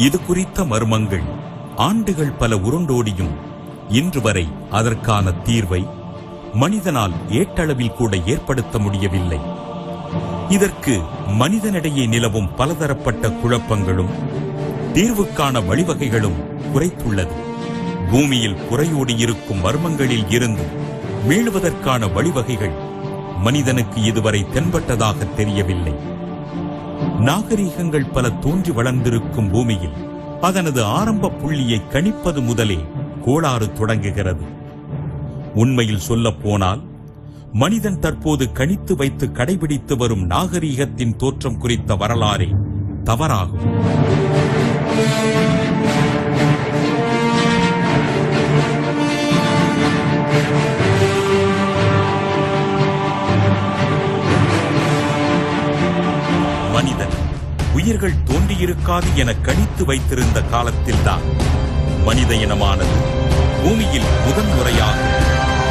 இது குறித்த மர்மங்கள் ஆண்டுகள் பல உருண்டோடியும் இன்று வரை அதற்கான தீர்வை மனிதனால் ஏட்டளவில் கூட ஏற்படுத்த முடியவில்லை. இதற்கு மனிதனிடையே நிலவும் பலதரப்பட்ட குழப்பங்களும் தீர்வுக்கான வழிவகைகளும் குறைத்துள்ளது. பூமியில் குறையோடி இருக்கும் மர்மங்களில் இருந்து மீளுவதற்கான வழிவகைகள் மனிதனுக்கு இதுவரை தென்பட்டதாக தெரியவில்லை. நாகரீகங்கள் பல தோன்றி வளர்ந்திருக்கும் பூமியில் அதனது ஆரம்ப புள்ளியை கணிப்பது முதலே கோளாறு தொடங்குகிறது. உண்மையில் சொல்ல போனால் மனிதன் தற்போது கணித்து வைத்து கடைபிடித்து வரும் நாகரீகத்தின் தோற்றம் குறித்த வரலாறே தவறாகும். மனிதன் உயிர்கள் தோன்றியிருக்காது என கணித்து வைத்திருந்த காலத்தில்தான் மனித இனமானது பூமியில் முதன்முறையாக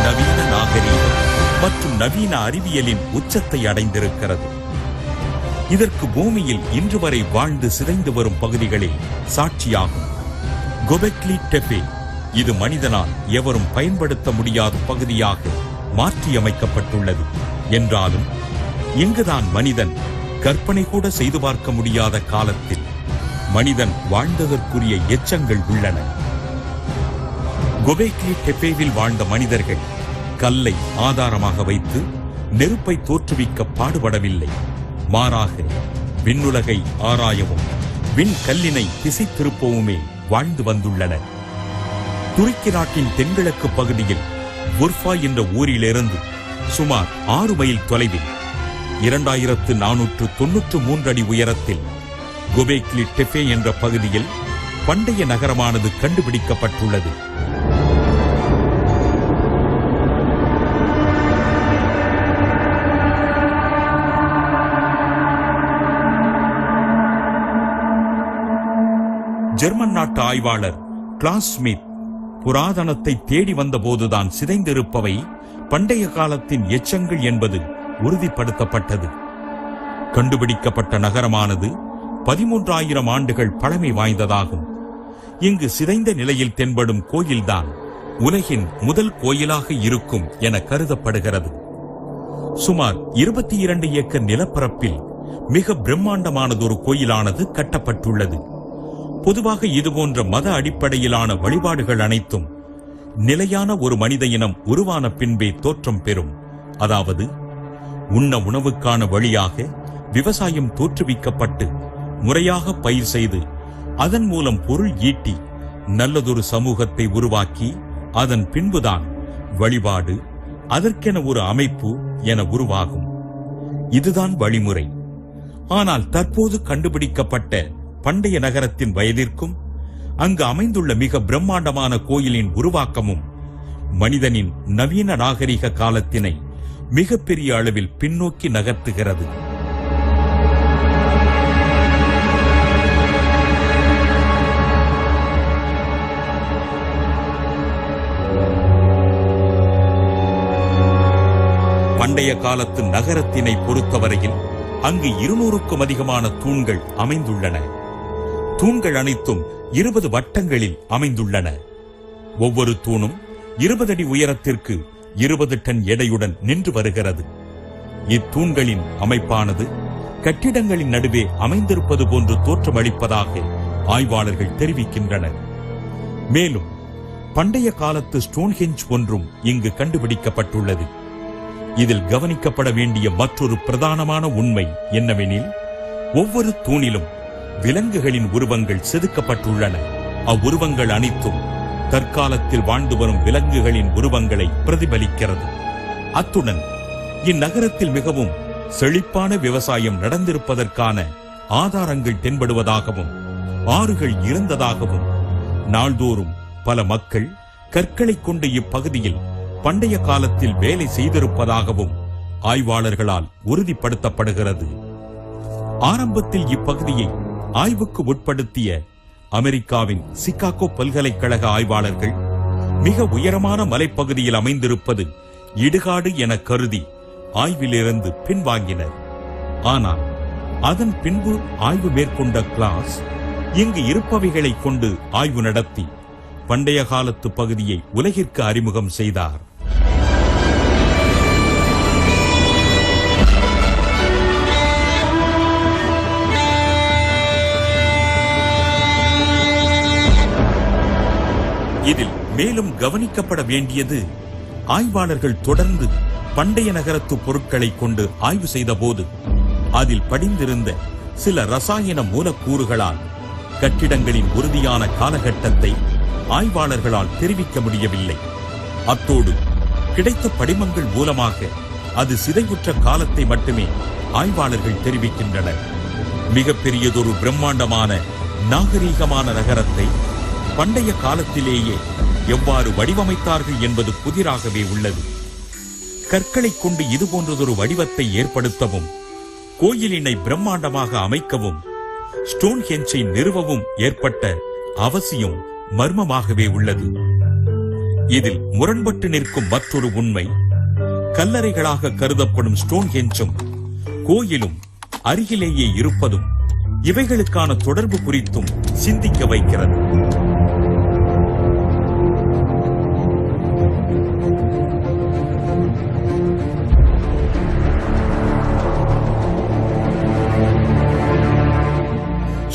நவீன நாகரீகம் மற்றும் நவீன அறிவியலின் உச்சத்தை அடைந்திருக்கிறது. இதற்கு பூமியில் இன்று வரை வாழ்ந்து சிதைந்து வரும் பகுதிகளே சாட்சியாகும். கொபெக்லி டெபே இது மனிதனால் எவரும் பயன்படுத்த முடியாத பகுதியாக மாற்றியமைக்கப்பட்டுள்ளது என்றாலும் இங்குதான் மனிதன் கற்பனை கூட செய்து பார்க்க முடியாத காலத்தில் மனிதன் வாழ்ந்ததற்குரிய எச்சங்கள் உள்ளன. கொபெக்லி டெபேவில் வாழ்ந்த மனிதர்கள் கல்லை ஆதாரமாக வைத்து நெருப்பை தோற்றுவிக்க பாடுபடவில்லை. மாறாக விண்ணுலகை ஆராயவும் விண்கல்லினை திசை திருப்பவுமே வாழ்ந்து வந்துள்ளனர். துருக்கி நாட்டின் தென்கிழக்கு பகுதியில் புர்ஃபா என்ற ஊரிலிருந்து சுமார் 6 மைல் தொலைவில் 2493 அடி உயரத்தில் கொபெக்லி டெபே என்ற பகுதியில் பண்டைய நகரமானது கண்டுபிடிக்கப்பட்டுள்ளது. ஜெர்மன் நாட்டு ஆய்வாளர் கிளாஸ் ஸ்மித் புராதனத்தை தேடி வந்தபோதுதான் சிதைந்திருப்பவை பண்டைய காலத்தின் எச்சங்கள் என்பது உறுதிப்படுத்தப்பட்டது. கண்டுபிடிக்கப்பட்ட நகரமானது 13,000 ஆண்டுகள் பழமை வாய்ந்ததாகும். இங்கு சிதைந்த நிலையில் தென்படும் கோயில்தான் உலகின் முதல் கோயிலாக இருக்கும் என கருதப்படுகிறது. சுமார் 22 ஏக்கர் நிலப்பரப்பில் மிக பிரம்மாண்டமானதொரு கோயிலானது கட்டப்பட்டுள்ளது. பொதுவாக இதுபோன்ற மத அடிப்படையிலான வழிபாடுகள் அனைத்தும் நிலையான ஒரு மனித இனம் உருவான பின்பே தோற்றம் பெறும். அதாவது உண்ண உணவுக்கான வழியாக விவசாயம் தோற்றுவிக்கப்பட்டு முறையாக பயிர் செய்து அதன் மூலம் பொருள் ஈட்டி நல்லதொரு சமூகத்தை உருவாக்கி அதன் பின்புதான் வழிபாடு அதற்கென ஒரு அமைப்பு என உருவாகும். இதுதான் வழிமுறை. ஆனால் தற்போது கண்டுபிடிக்கப்பட்ட பண்டைய நகரத்தின் வயதிற்கும் அங்கு அமைந்துள்ள மிக பிரம்மாண்டமான கோயிலின் உருவாக்கமும் மனிதனின் நவீன நாகரிக காலத்தினை மிகப்பெரிய அளவில் பின்னோக்கி நகர்த்துகிறது. பண்டைய காலத்து நகரத்தினை பொறுத்தவரையில் அங்கு 200க்கும் அதிகமான தூண்கள் அமைந்துள்ளன. தூண்கள் அனைத்தும் 20 வட்டங்களில் அமைந்துள்ளன. ஒவ்வொரு தூணும் 20 அடி உயரத்திற்கு 20 டன் எடையுடன் நின்று வருகிறது. இத்தூண்களின் அமைப்பானது கட்டிடங்களின் நடுவே அமைந்திருப்பது போன்று தோற்றமளிப்பதாக ஆய்வாளர்கள் தெரிவிக்கின்றனர். மேலும் பண்டைய காலத்து ஸ்டோன்ஹெஞ்ச் ஒன்றும் இங்கு கண்டுபிடிக்கப்பட்டுள்ளது. இதில் கவனிக்கப்பட வேண்டிய மற்றொரு பிரதானமான உண்மை என்னவெனில் ஒவ்வொரு தூணிலும் விலங்குகளின் உருவங்கள் செதுக்கப்பட்டுள்ளன. அவ்வுருவங்கள் அனைத்தும் தற்காலத்தில் வாழ்ந்து வரும் விலங்குகளின் உருவங்களை பிரதிபலிக்கிறது. அத்துடன் இந்நகரத்தில் மிகவும் செழிப்பான விவசாயம் நடந்திருப்பதற்கான ஆதாரங்கள் தென்படுவதாகவும் ஆறுகள் இருந்ததாகவும் நாள்தோறும் பல மக்கள் கற்களை கொண்டு இப்பகுதியில் பண்டைய காலத்தில் வேலை செய்திருப்பதாகவும் ஆய்வாளர்களால் உறுதிப்படுத்தப்படுகிறது. ஆரம்பத்தில் இப்பகுதியை ஆய்வுக்கு உட்படுத்திய அமெரிக்காவின் சிகாகோ பல்கலைக்கழக ஆய்வாளர்கள் மிக உயரமான மலைப்பகுதியில் அமைந்திருப்பது இடுகாடு என கருதி ஆய்விலிருந்து பின்வாங்கினர். ஆனால் அதன் பின்பு ஆய்வு மேற்கொண்ட கிளாஸ் இங்கு இருப்பவைகளை கொண்டு ஆய்வு நடத்தி பண்டைய காலத்து பகுதியை உலகிற்கு அறிமுகம் செய்தார். இதில் மேலும் கவனிக்கப்பட வேண்டியது, ஆய்வாளர்கள் தொடர்ந்து பண்டைய நகரத்து பொருட்களை கொண்டு ஆய்வு செய்த போது அதில் படிந்திருந்த சில ரசாயன மூலக்கூறுகளால் கட்டிடங்களின் உறுதியான காலகட்டத்தை ஆய்வாளர்களால் தெரிவிக்க முடியவில்லை. அத்தோடு கிடைத்த படிமங்கள் மூலமாக அது சிதைவுற்ற காலத்தை மட்டுமே ஆய்வாளர்கள் தெரிவிக்கின்றனர். மிகப்பெரியதொரு பிரம்மாண்டமான நாகரீகமான நகரத்தை பண்டைய காலத்திலேயே எவ்வாறு வடிவமைத்தார்கள் என்பது புதிராகவே உள்ளது. கற்களை கொண்டு இதுபோன்றதொரு வடிவத்தை ஏற்படுத்தவும், கோயிலினை பிரம்மாண்டமாக அமைக்கவும், ஸ்டோன்ஹெஞ்சை நிறுவவும் ஏற்பட்ட அவசியம் மர்மமாகவே உள்ளது. இதில் முரண்பட்டு நிற்கும் மற்றொரு உண்மை, கல்லறைகளாக கருதப்படும் ஸ்டோன்ஹெஞ்சும் கோயிலும் அருகிலேயே இருப்பதும் இவைகளுக்கான தொடர்பு குறித்தும் சிந்திக்க வைக்கிறது.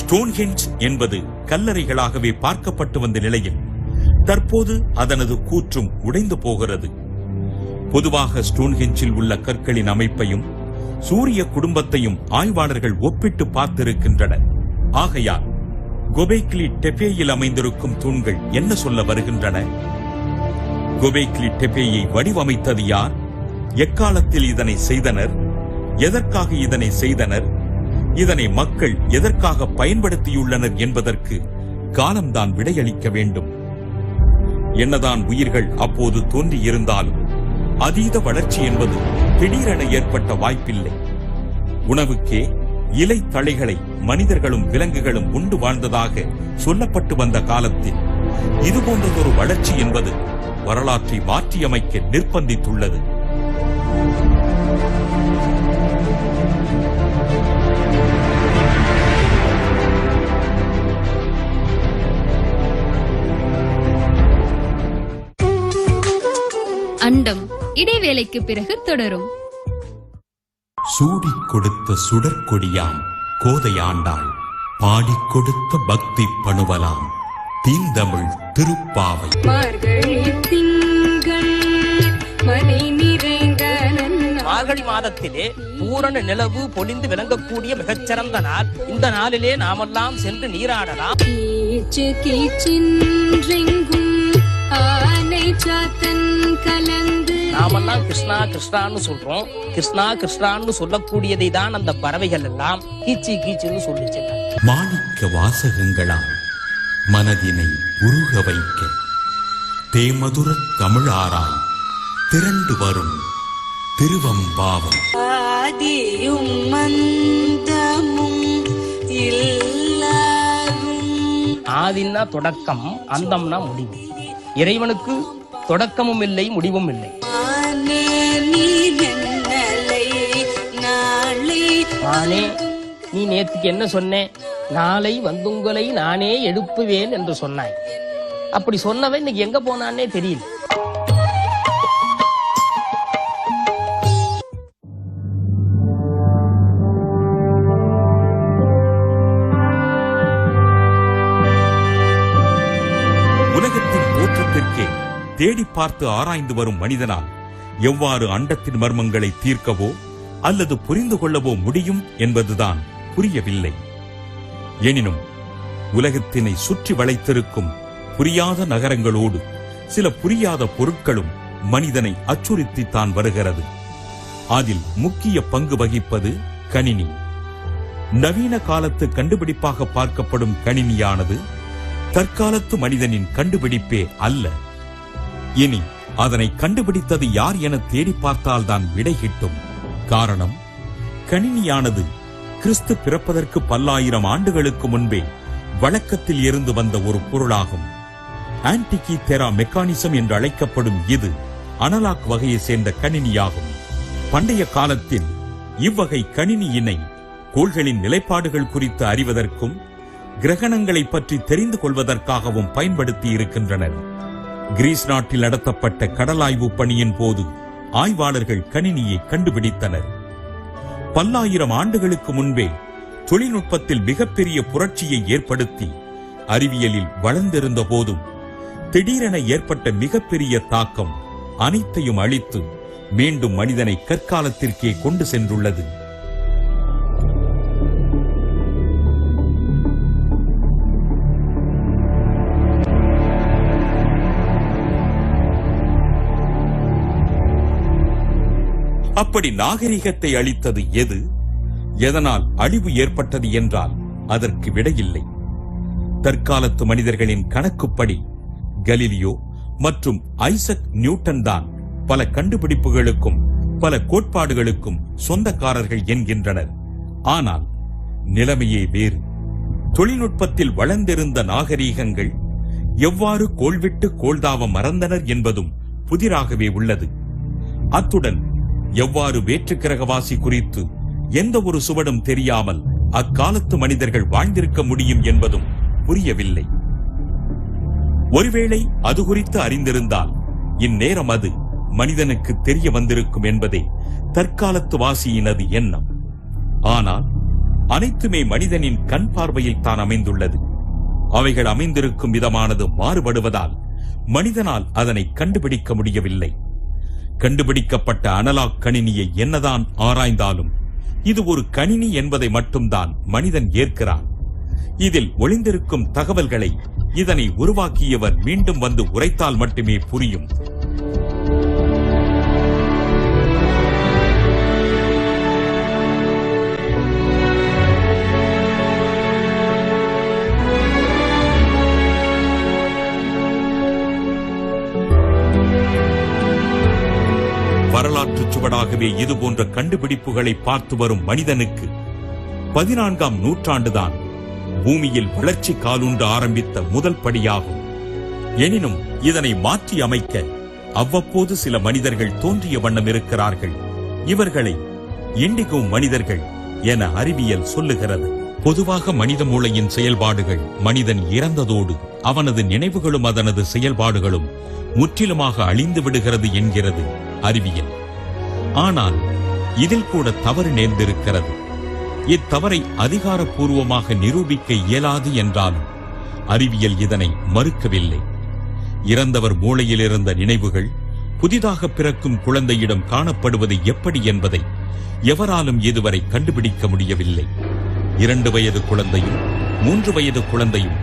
ஸ்டோன்ஹெஞ்ச் என்பது கல்லறைகளாகவே பார்க்கப்பட்டு வந்த நிலையில் தற்போது அதனது கூற்றும் உடைந்து போகிறது. பொதுவாக ஸ்டோன்ஹெஞ்சில் உள்ள கற்களின் அமைப்பையும் சூரிய குடும்பத்தையும் ஆய்வாளர்கள் ஒப்பிட்டு பார்த்திருக்கின்றனர். ஆகையால் கொபேக்லி டெபேயில் அமைந்திருக்கும் தூண்கள் என்ன சொல்ல வருகின்றன? கொபேக்லி டெபேயை வடிவமைத்தது யார்? எக்காலத்தில் இதனை செய்தனர்? எதற்காக இதனை செய்தனர்? இதனை மக்கள் எதற்காக பயன்படுத்தியுள்ளனர் என்பதற்கு காலம்தான் விடையளிக்க வேண்டும். என்னதான் உயிர்கள் அப்போது தோன்றியிருந்தாலும் அதீத வளர்ச்சி என்பது திடீரென ஏற்பட்ட வாய்ப்பில்லை. உணவுக்கே இலை தழைகளை மனிதர்களும் விலங்குகளும் உண்டு வாழ்ந்ததாக சொல்லப்பட்டு வந்த காலத்தில் இதுபோன்றதொரு வளர்ச்சி என்பது வரலாற்றை மாற்றியமைக்க நிர்பந்தித்துள்ளது. அண்டம் இடைவேளைக்கு பிறகு தொடரும். சூடிக் கொடுத்த சுடற்கொடியாம் கோதையாண்டாள், பாடிக் கொடுத்த பக்தி பணுவலாம் தீந்தமிழ் திருப்பாவை. மார்கழி மாதத்திலே பூரண நிலவு பொழிந்து விளங்கக்கூடிய மிகச்சிறந்த நாள். இந்த நாளிலே நாமெல்லாம் சென்று நீராடலாம். நாமெல்லாம் கிருஷ்ணா கிருஷ்ணான்னு சொல்றோம். கிருஷ்ணா கிருஷ்ணான்னு சொல்லக்கூடியதை தான் அந்த பறவைகள் எல்லாம் கீச்சி கீச்சுன்னு சொல்லிச்சு. மாணிக்க வாசகங்களால் மனதினை உருக வைக்க தேமதுர தமிழாராய் திரண்டு வரும் திருவம்பாவம். ஆதியும் மந்தமும் ஆதின்னா தொடக்கம், அந்தம்னா முடிவு. இறைவனுக்கு தொடக்கமும் இல்லை, முடிவும் இல்லை. நானே நீ நேற்றுக்கு என்ன சொன்னேன்? நாளை வந்துங்களை நானே எழுப்புவேன் என்று சொன்னாய். அப்படி சொன்னவன் இன்னைக்கு எங்க போனான்னே தெரியல. உலகத்தின் தோற்றத்திற்கே தேடி பார்த்து ஆராய்ந்து வரும் மனிதனால் எவ்வாறு அண்டத்தின் மர்மங்களை தீர்க்கவோ அல்லது புரிந்து கொள்ளவோ முடியும் என்பதுதான் புரியவில்லை. எனினும் உலகத்தினை சுற்றி வளைத்திருக்கும் புரியாத நகரங்களோடு சில புரியாத பொருட்களும் மனிதனை அச்சுறுத்தித்தான் வருகிறது. அதில் முக்கிய பங்கு வகிப்பது கணினி. நவீன காலத்து கண்டுபிடிப்பாக பார்க்கப்படும் கணினியானது தற்காலத்து மனிதனின் கண்டுபிடிப்பே அல்ல. இனி அதனை கண்டுபிடித்தது யார் என தேடி பார்த்தால்தான் விடை கிட்டும். காரணம், கணினியானது கிறிஸ்து பிறப்பதற்கு பல்லாயிரம் ஆண்டுகளுக்கு முன்பே வழக்கத்தில் இருந்து வந்த ஒரு பொருளாகும். ஆன்டிகி தெரா மெக்கானிசம் என்று அழைக்கப்படும் இது அனலாக் வகையை சேர்ந்த கணினியாகும். பண்டைய காலத்தில் இவ்வகை கணினியினை கோள்களின் நிலைப்பாடுகள் குறித்து அறிவதற்கும் கிரகணங்களை பற்றி தெரிந்து கொள்வதற்காகவும் பயன்படுத்தி இருக்கின்றனர். கிரீஸ் நாட்டில் நடத்தப்பட்ட கடலாய்வு பணியின் போது ஆய்வாளர்கள் கணினியை கண்டுபிடித்தனர். பல்லாயிரம் ஆண்டுகளுக்கு முன்பே தொழில்நுட்பத்தில் மிகப்பெரிய புரட்சியை ஏற்படுத்தி அறிவியலில் வளர்ந்திருந்த போதும் திடீரென ஏற்பட்ட மிகப்பெரிய தாக்கம் அனைத்தையும் அழித்து மீண்டும் மனிதனை கற்காலத்திற்கே கொண்டு சென்றுள்ளது. அப்படி நாகரிகத்தை அழித்தது எது? எதனால் அழிவு ஏற்பட்டது என்றால் அதற்கு விடையில்லை. தற்காலத்து மனிதர்களின் கணக்குப்படி கலீலியோ மற்றும் ஐசக் நியூட்டன் தான் பல கண்டுபிடிப்புகளுக்கும் பல கோட்பாடுகளுக்கும் சொந்தக்காரர்கள் என்கின்றனர். ஆனால் நிலைமையே வேறு. தொழில்நுட்பத்தில் வளர்ந்திருந்த நாகரீகங்கள் எவ்வாறு கோள்விட்டு கோள்தாவ மறந்தனர் என்பதும் புதிராகவே உள்ளது. அத்துடன் எவ்வாறு வேற்றுக்கிரகவாசி குறித்து எந்த ஒரு சுவடும் தெரியாமல் அக்காலத்து மனிதர்கள் வாழ்ந்திருக்க முடியும் என்பதும் புரியவில்லை. ஒருவேளை அது குறித்து அறிந்திருந்தால் இந்நேரம் அது மனிதனுக்கு தெரிய வந்திருக்கும் என்பதே தற்காலத்து வாசியினது எண்ணம். ஆனால் அனைத்துமே மனிதனின் கண் பார்வையில் தான் அமைந்துள்ளது. அவைகள் அமைந்திருக்கும் விதமானது மாறுபடுவதால் மனிதனால் அதனை கண்டுபிடிக்க முடியவில்லை. கண்டுபிடிக்கப்பட்ட அனலாக் கணினியை என்னதான் ஆராய்ந்தாலும் இது ஒரு கணினி என்பதை மட்டும்தான் மனிதன் ஏற்கிறான். இதில் ஒளிந்திருக்கும் தகவல்களை இதனை உருவாக்கியவர் மீண்டும் வந்து உரைத்தால் மட்டுமே புரியும். வரலாற்று சுவடாகவே இதுபோன்ற கண்டுபிடிப்புகளை பார்த்து வரும் மனிதனுக்கு 14ஆம் நூற்றாண்டுதான் பூமியில் வளர்ச்சி காலூன்ற ஆரம்பித்த முதல் படியாகும். எனினும் இதனை மாற்றி அமைக்க அவ்வப்போது சில மனிதர்கள் தோன்றிய வண்ணம் இருக்கிறார்கள். இவர்களை இண்டிகோ மனிதர்கள் என அறிவியல் சொல்லுகிறது. பொதுவாக மனித மூளையின் செயல்பாடுகள் மனிதன் இறந்ததோடு அவனது நினைவுகளும் அதனது செயல்பாடுகளும் முற்றிலுமாக அழிந்து விடுகிறது என்கிறது அறிவியல். ஆனால் இதில் கூட தவறு நேர்ந்திருக்கிறது. இத்தவறை அதிகாரப்பூர்வமாக நிரூபிக்க இயலாது என்றாலும் அறிவியல் இதனை மறுக்கவில்லை. இறந்தவர் மூளையில் இருந்த நினைவுகள் புதிதாக பிறக்கும் குழந்தையிடம் காணப்படுவது எப்படி என்பதை எவராலும் இதுவரை கண்டுபிடிக்க முடியவில்லை. 2 வயது குழந்தையும் 3 வயது குழந்தையும்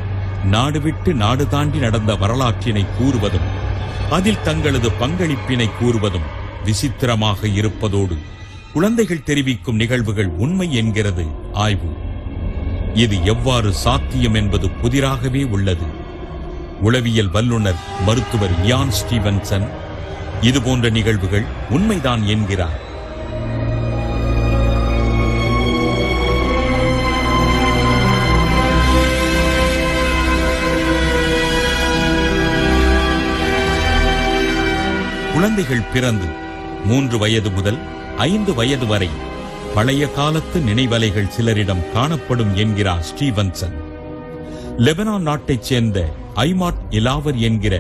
நாடு விட்டு நாடு தாண்டி நடந்த வரலாற்றினை கூறுவதும் அதில் தங்களது பங்களிப்பினை கூறுவதும் விசித்திரமாக இருப்பதோடு குழந்தைகள் தெரிவிக்கும் நிகழ்வுகள் உண்மை என்கிறது ஆய்வு. இது எவ்வாறு சாத்தியம் என்பது புதிராகவே உள்ளது. உளவியல் வல்லுநர் மருத்துவர் இயான் ஸ்டீவன்சன் இதுபோன்ற நிகழ்வுகள் உண்மைதான் என்கிறார். குழந்தைகள் பிறந்து 3 வயது முதல் 5 வயது வரை பழைய காலத்து நினைவலைகள் சிலரிடம் காணப்படும் என்கிறார் ஸ்டீவன்சன். லெபனான் நாட்டைச் சேர்ந்த ஐமாட் இலாவர் என்கிற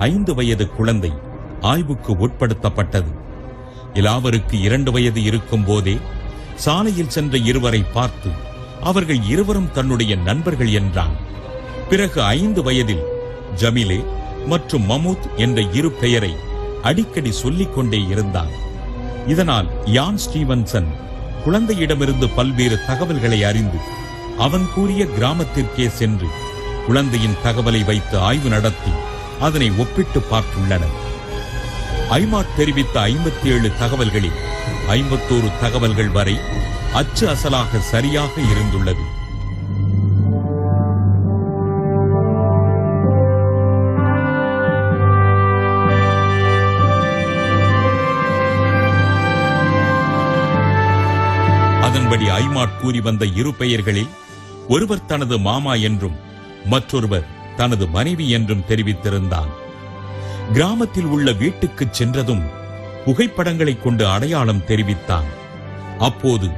5 வயது குழந்தை ஆய்வுக்கு உட்படுத்தப்பட்டது. இலாவருக்கு 2 வயது இருக்கும் போதே சாலையில் சென்ற இருவரை பார்த்து அவர்கள் இருவரும் தன்னுடைய நண்பர்கள் என்றான். பிறகு 5 வயதில் ஜமிலே மற்றும் மமூத் என்ற 2 பெயரை அடிக்கடி சொல்லிக் கொண்டே இருந்தான். இதனால் யான் ஸ்டீவன்சன் குழந்தையிடமிருந்து பல்வேறு தகவல்களை அறிந்து அவன் கூறிய கிராமத்திற்கே சென்று குழந்தையின் தகவலை வைத்து ஆய்வு நடத்தி அதனை ஒப்பிட்டு பார்த்துள்ளனர். ஐமாட் தெரிவித்த 57 தகவல்களில் 51 தகவல்கள் வரை அச்சு அசலாக சரியாக இருந்துள்ளது. அதன்படி ஐமாட் கூறி வந்த 2 பெயர்களில் ஒருவர் தனது மாமா என்றும் மற்றொருவர் தனது மனைவி என்றும் தெரிவித்திருந்தான். கிராமத்தில் உள்ள வீட்டுக்கு சென்றதும் புகைப்படங்களை கொண்டு அடையாளம் தெரிவித்தான். அப்போது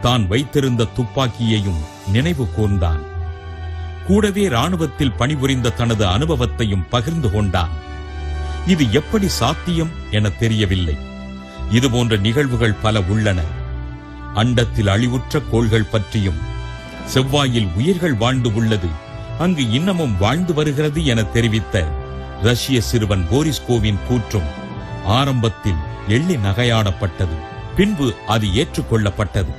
தான் வைத்திருந்த துப்பாக்கியையும் நினைவு கூர்ந்தான். கூடவே ராணுவத்தில் பணிபுரிந்த தனது அனுபவத்தையும் பகிர்ந்து கொண்டான். இது எப்படி சாத்தியம் என தெரியவில்லை. இதுபோன்ற நிகழ்வுகள் பல உள்ளன. அண்டத்தில் அழிவுற்ற கோள்கள் பற்றியும், செவ்வாயில் உயிர்கள் வாழ்ந்து உள்ளது, அங்கு இன்னமும் வாழ்ந்து வருகிறது என தெரிவித்த ரஷ்ய சிறுவன் போரிஸ்கோவின் கூற்றும் ஆரம்பத்தில் எள்ளி நகையாடப்பட்டது. பின்பு அது ஏற்றுக்கொள்ளப்பட்டது.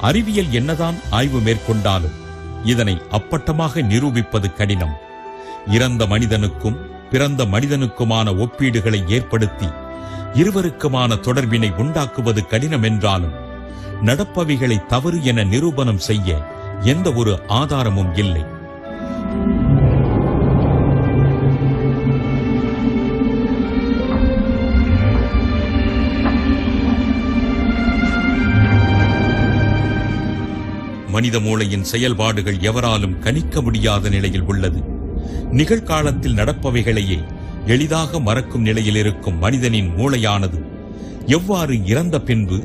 அறிவியல் என்னதான் ஆய்வு மேற்கொண்டாலும் இதனை அப்பட்டமாக நிரூபிப்பது கடினம். இறந்த மனிதனுக்கும் பிறந்த மனிதனுக்குமான ஒப்பீடுகளை ஏற்படுத்தி இருவருக்குமான தொடர்பினை உண்டாக்குவது கடினம் என்றாலும் நடப்பவைகளை தவறு என நிரூபணம் செய்ய எந்த ஒரு ஆதாரமும் இல்லை. மனித மூளையின் செயல்பாடுகள் எவராலும் கணிக்க முடியாத நிலையில் உள்ளது. நிகழ்காலத்தில் நடப்பவைகளையே எளிதாக மறக்கும் நிலையில் இருக்கும் மனிதனின் மூளையானது எவ்வாறு இறந்த பின்பு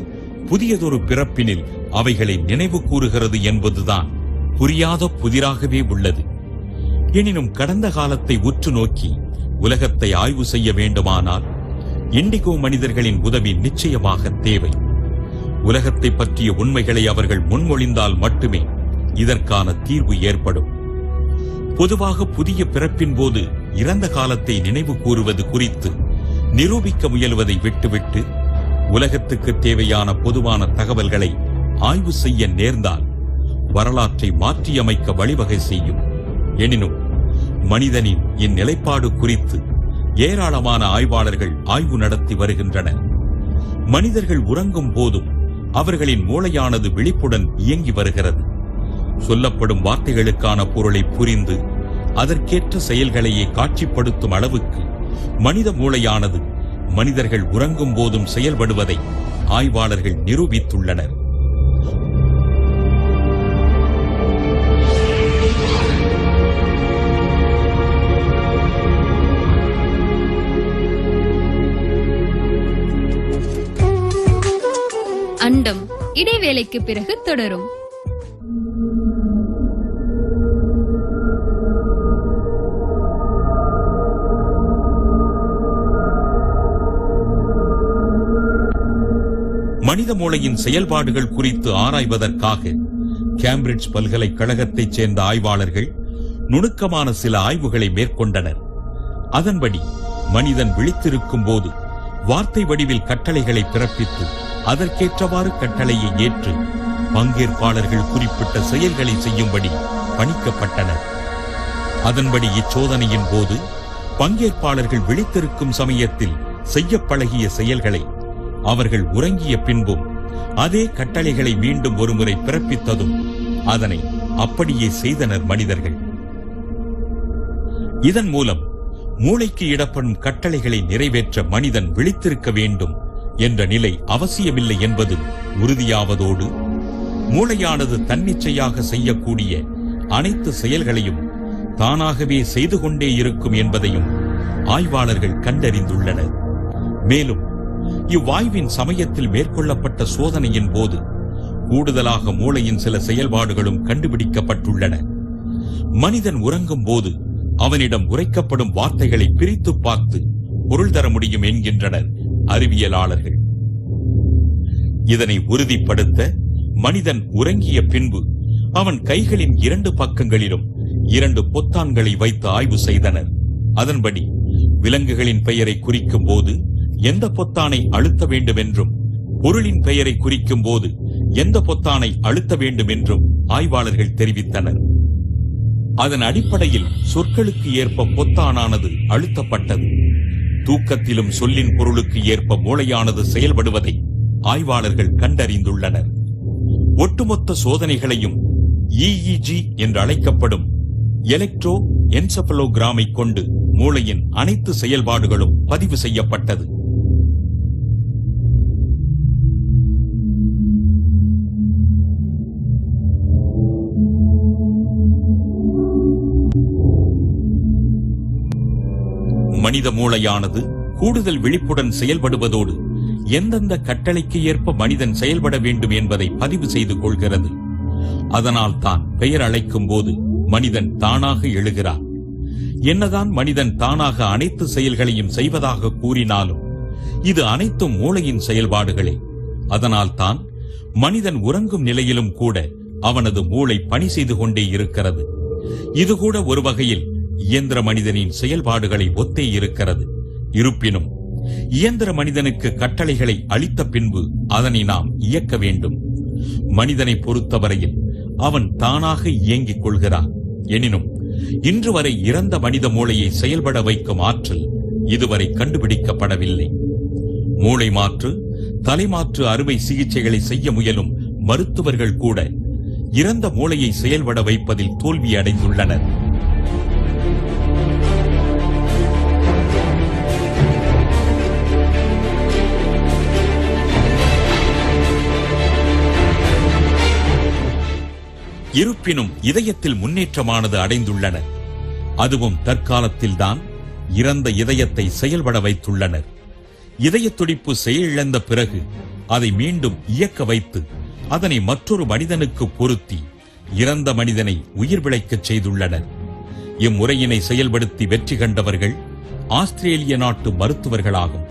புதியதொரு பிறப்பினில் அவைகளை நினைவு கூறுகிறது என்பதுதான் புரியாத புதிராகவே உள்ளது. எனினும் கடந்த காலத்தை உற்று நோக்கி உலகத்தை ஆய்வு செய்ய வேண்டுமானால் இண்டிகோ மனிதர்களின் உதவி நிச்சயமாக தேவை. உலகத்தை பற்றிய உண்மைகளை அவர்கள் முன்மொழிந்தால் மட்டுமே இதற்கான தீர்வு ஏற்படும். பொதுவாக புதிய பிறப்பின் போது இறந்த காலத்தை நினைவு கூறுவது குறித்து நிரூபிக்க முயல்வதை விட்டுவிட்டு உலகத்துக்கு தேவையான பொதுவான தகவல்களை ஆய்வு செய்ய நேர்ந்தால் வரலாற்றை மாற்றியமைக்க வழிவகை செய்யும். எனினும் மனிதனின் இந்நிலைப்பாடு குறித்து ஏராளமான ஆய்வாளர்கள் ஆய்வு நடத்தி வருகின்றனர். மனிதர்கள் உறங்கும் போதும் அவர்களின் மூளையானது விழிப்புடன் இயங்கி வருகிறது. சொல்லப்படும் வார்த்தைகளுக்கான பொருளை புரிந்து அதற்கேற்ற செயல்களையே காட்சிப்படுத்தும் அளவுக்கு மனித மூளையானது மனிதர்கள் உறங்கும் போதும் செயல்படுவதை ஆய்வாளர்கள் நிரூபித்துள்ளனர். அண்டம் இடைவேளைக்கு பிறகு தொடரும். மனித மூளையின் செயல்பாடுகள் குறித்து ஆராய்வதற்காக கேம்பிரிட்ஜ் பல்கலைக்கழகத்தைச் சேர்ந்த ஆய்வாளர்கள் நுணுக்கமான சில ஆய்வுகளை மேற்கொண்டனர். அதன்படி மனிதன் விழித்திருக்கும் போது வார்த்தை வடிவில் கட்டளைகளை பிறப்பித்து அதற்கேற்றவாறு கட்டளையை ஏற்று பங்கேற்பாளர்கள் குறிப்பிட்ட செயல்களை செய்யும்படி பணிக்கப்பட்டனர். அதன்படி இச்சோதனையின் போது பங்கேற்பாளர்கள் விழித்திருக்கும் சமயத்தில் செய்ய பழகிய செயல்களை அவர்கள் உறங்கிய பின்பும் அதே கட்டளைகளை மீண்டும் ஒருமுறை பிறப்பித்ததும் அதனை அப்படியே செய்தனர் மனிதர்கள். இதன் மூலம் மூளைக்கு இடப்படும் கட்டளைகளை நிறைவேற்ற மனிதன் விழித்திருக்க வேண்டும் என்ற நிலை அவசியமில்லை என்பது உறுதியாவதோடு மூளையானது தன்னிச்சையாக செய்யக்கூடிய அனைத்து செயல்களையும் தானாகவே செய்து கொண்டே இருக்கும் என்பதையும் ஆய்வாளர்கள் கண்டறிந்துள்ளனர். மேலும் இவ்வாய்வின் சமயத்தில் மேற்கொள்ளப்பட்ட சோதனையின் போது கூடுதலாக மூளையின் சில செயல்பாடுகளும் கண்டுபிடிக்கப்பட்டுள்ளன. மனிதன் உறங்கும் போது அவனிடம் உரைக்கப்படும் வார்த்தைகளை பிரித்து பார்த்து பொருள் தர முடியும் என்கின்றனர் அறிவியலாளர்கள். இதனை உறுதிப்படுத்த மனிதன் உறங்கிய பின்பு அவன் கைகளின் 2 பக்கங்களிலும் 2 பொத்தான்களை வைத்து ஆய்வு செய்தனர். அதன்படி விலங்குகளின் பெயரை குறிக்கும் போது எந்த பொத்தானை அழுத்த வேண்டும் என்றும் பொருளின் பெயரை குறிக்கும் போது எந்த பொத்தானை அழுத்த வேண்டும் என்றும் ஆய்வாளர்கள் தெரிவித்தனர். அதன் அடிப்படையில் சொற்களுக்கு ஏற்ப பொத்தானானது அழுத்தப்பட்டது. தூக்கத்திலும் சொல்லின் பொருளுக்கு ஏற்ப மூளையானது செயல்படுவதை ஆய்வாளர்கள் கண்டறிந்துள்ளனர். ஒட்டுமொத்த சோதனைகளையும் EEG என்று அழைக்கப்படும் எலக்ட்ரோ என்செபலோகிராமை கொண்டு மூளையின் அனைத்து செயல்பாடுகளும் பதிவு செய்யப்பட்டது. மனித மூளையானது கூடுதல் விழிப்புடன் செயல்படுவதோடு எந்தெந்த கட்டளைக்கு ஏற்ப மனிதன் செயல்பட வேண்டும் என்பதை பதிவு செய்து கொள்கிறது. அதனால் தான் பெயர் அழைக்கும் போது மனிதன் தானாக எழுகிறான். என்னதான் மனிதன் தானாக அனைத்து செயல்களையும் செய்வதாக கூறினாலும் இது அனைத்தும் மூளையின் செயல்பாடுகளே. அதனால் தான் மனிதன் உறங்கும் நிலையிலும் கூட அவனது மூளை பணி செய்து கொண்டே இருக்கிறது. இது கூட ஒரு வகையில் இயந்திர மனிதனின் செயல்பாடுகளை ஒத்தே இருக்கிறது. இருப்பினும் இயந்திர மனிதனுக்கு கட்டளைகளை அளித்த பின்பு அதனை நாம் இயக்க வேண்டும். மனிதனை பொறுத்தவரையில் அவன் தானாக இயங்கிக் கொள்கிறான். எனினும் இன்று வரை இறந்த மனித மூளையை செயல்பட வைக்கும் ஆற்றல் இதுவரை கண்டுபிடிக்கப்படவில்லை. மூளை மாற்று, தலைமாற்று அறுவை சிகிச்சைகளை செய்ய முயலும் மருத்துவர்கள் கூட இறந்த மூளையை செயல்பட வைப்பதில் தோல்வி அடைந்துள்ளனர். இருப்பினும் இதயத்தில் முன்னேற்றமானது அடைந்துள்ளனர். அதுவும் தற்காலத்தில்தான் இறந்த இதயத்தை செயல்பட வைத்துள்ளனர். இதய துடிப்பு செயலிழந்த பிறகு அதை மீண்டும் இயக்க வைத்து அதனை மற்றொரு மனிதனுக்கு பொருத்தி இறந்த மனிதனை உயிர் பிழைக்கச் செய்துள்ளனர். இம்முறையினை செயல்படுத்தி வெற்றி கண்டவர்கள் ஆஸ்திரேலிய நாட்டு மருத்துவர்களாகும்.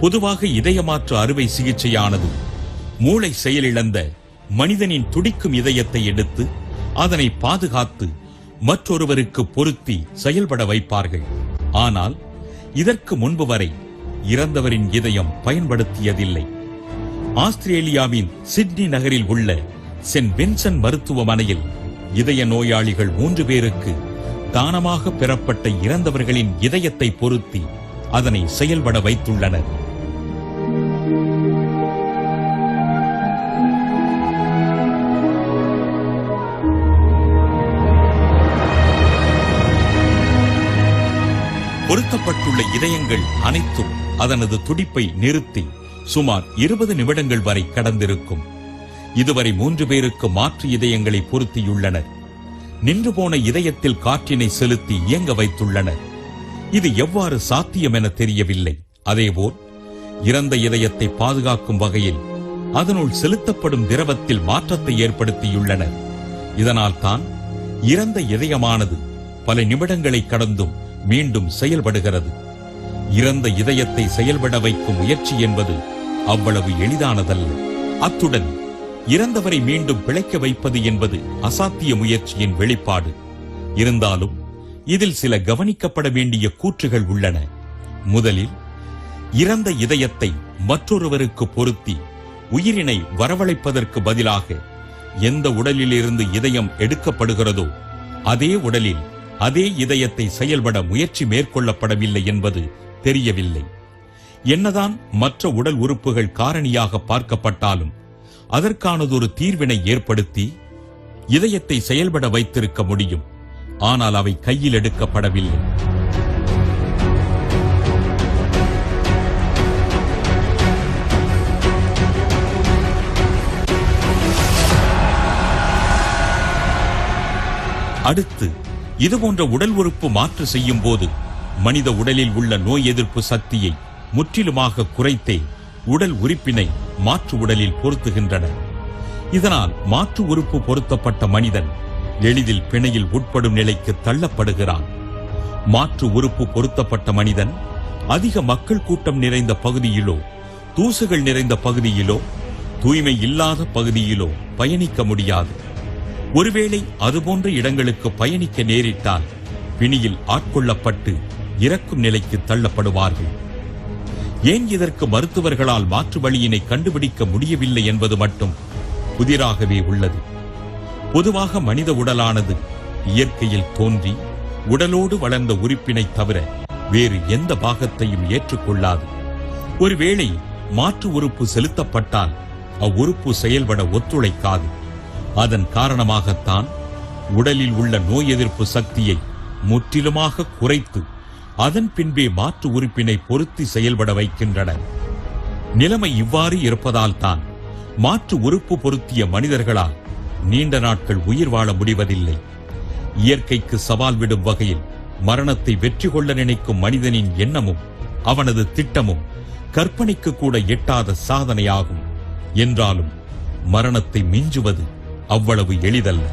பொதுவாக இதயமாற்று அறுவை சிகிச்சையானது மூளை செயலிழந்த மனிதனின் துடிக்கும் இதயத்தை எடுத்து அதனை பாதுகாத்து மற்றொருவருக்கு பொருத்தி செயல்பட வைப்பார்கள். ஆனால் இதற்கு முன்பு வரை இறந்தவரின் இதயம் பயன்படுத்தியதில்லை. ஆஸ்திரேலியாவின் சிட்னி நகரில் உள்ள சென்ட் வின்சென்ட் மருத்துவமனையில் இதய நோயாளிகள் 3 பேருக்கு தானமாக பெறப்பட்ட இறந்தவர்களின் இதயத்தை பொருத்தி அதனை செயல்பட வைத்துள்ளனர். பொருத்தப்பட்டுள்ள இதயங்கள் அனைத்தும் அதனது துடிப்பை நிறுத்தி சுமார் 20 நிமிடங்கள் வரை கடந்திருக்கும். இதுவரை 3 பேருக்கு மாற்று இதயங்களை பொருத்தியுள்ளனர். நின்று போன இதயத்தில் காற்றினை செலுத்தி இயங்க வைத்துள்ளனர். இது எவ்வாறு சாத்தியம் என தெரியவில்லை. அதேபோல் இறந்த இதயத்தை பாதுகாக்கும் வகையில் அதனுள் செலுத்தப்படும் திரவத்தில் மாற்றத்தை ஏற்படுத்தியுள்ளனர். இதனால் தான் இறந்த இதயமானது பல நிமிடங்களை கடந்தும் மீண்டும் செயல்படுகிறது. இறந்த இதயத்தை செயல்பட வைக்கும் முயற்சி என்பது அவ்வளவு எளிதானதல்ல. அத்துடன் இறந்தவரை மீண்டும் பிழைக்க வைப்பது என்பது அசாத்திய முயற்சியின் வெளிப்பாடு. இருந்தாலும் இதில் சில கவனிக்கப்பட வேண்டிய கூற்றுகள் உள்ளன. முதலில், இறந்த இதயத்தை மற்றொருவருக்கு பொருத்தி உயிரினை வரவழைப்பதற்கு பதிலாக எந்த உடலிலிருந்து இதயம் எடுக்கப்படுகிறதோ அதே உடலில் அதே இதயத்தை செயல்பட முயற்சி மேற்கொள்ளப்படவில்லை என்பது தெரியவில்லை. என்னதான் மற்ற உடல் உறுப்புகள் காரணியாக பார்க்கப்பட்டாலும் அதற்கானதொரு தீர்வினை ஏற்படுத்தி இதயத்தை செயல்பட வைத்திருக்க முடியும். ஆனால் அவை கையில் எடுக்கப்படவில்லை. அடுத்து, இதுபோன்ற உடல் உறுப்பு மாற்று செய்யும் போது மனித உடலில் உள்ள நோய் எதிர்ப்பு சக்தியை முற்றிலுமாக குறைத்தே உடல் உறுப்பினை மாற்று உடலில் பொருத்துகின்றனர். இதனால் மாற்று உறுப்பு பொருத்தப்பட்ட மனிதன் எளிதில் பிணையில் உட்படும் நிலைக்கு தள்ளப்படுகிறான். மாற்று உறுப்பு பொருத்தப்பட்ட மனிதன் அதிக மக்கள் கூட்டம் நிறைந்த பகுதியிலோ, தூசுகள் நிறைந்த பகுதியிலோ, தூய்மை இல்லாத பகுதியிலோ பயணிக்க முடியாது. ஒருவேளை அதுபோன்ற இடங்களுக்கு பயணிக்க நேரிட்டால் பிணியில் ஆட்கொள்ளப்பட்டு இறக்கும் நிலைக்கு தள்ளப்படுவார்கள். ஏன் இதற்கு மருத்துவர்களால் மாற்று வழியினை கண்டுபிடிக்க முடியவில்லை என்பது மட்டும் புதிராகவே உள்ளது. பொதுவாக மனித உடலானது இயற்கையில் தோன்றி உடலோடு வளர்ந்த உறுப்பினை தவிர வேறு எந்த பாகத்தையும் ஏற்றுக்கொள்ளாது. ஒருவேளை மாற்று உறுப்பு செலுத்தப்பட்டால் அவ்வுறுப்பு செயல்பட ஒத்துழைக்காது. அதன் காரணமாகத்தான் உடலில் உள்ள நோய் எதிர்ப்பு சக்தியை முற்றிலுமாக குறைத்து அதன் பின்பே மாற்று உறுப்பினை பொருத்தி செயல்பட வைக்கின்றனர். நிலைமை இவ்வாறு இருப்பதால் தான் மாற்று உறுப்பு பொருத்திய மனிதர்களால் நீண்ட நாட்கள் உயிர் வாழ முடிவதில்லை. இயற்கைக்கு சவால் விடும் வகையில் மரணத்தை வெற்றி கொள்ள நினைக்கும் மனிதனின் எண்ணமும் அவனது திட்டமும் கற்பனைக்கு கூட எட்டாத சாதனையாகும். என்றாலும் மரணத்தை மிஞ்சுவது அவ்வளவு எளிதல்ல.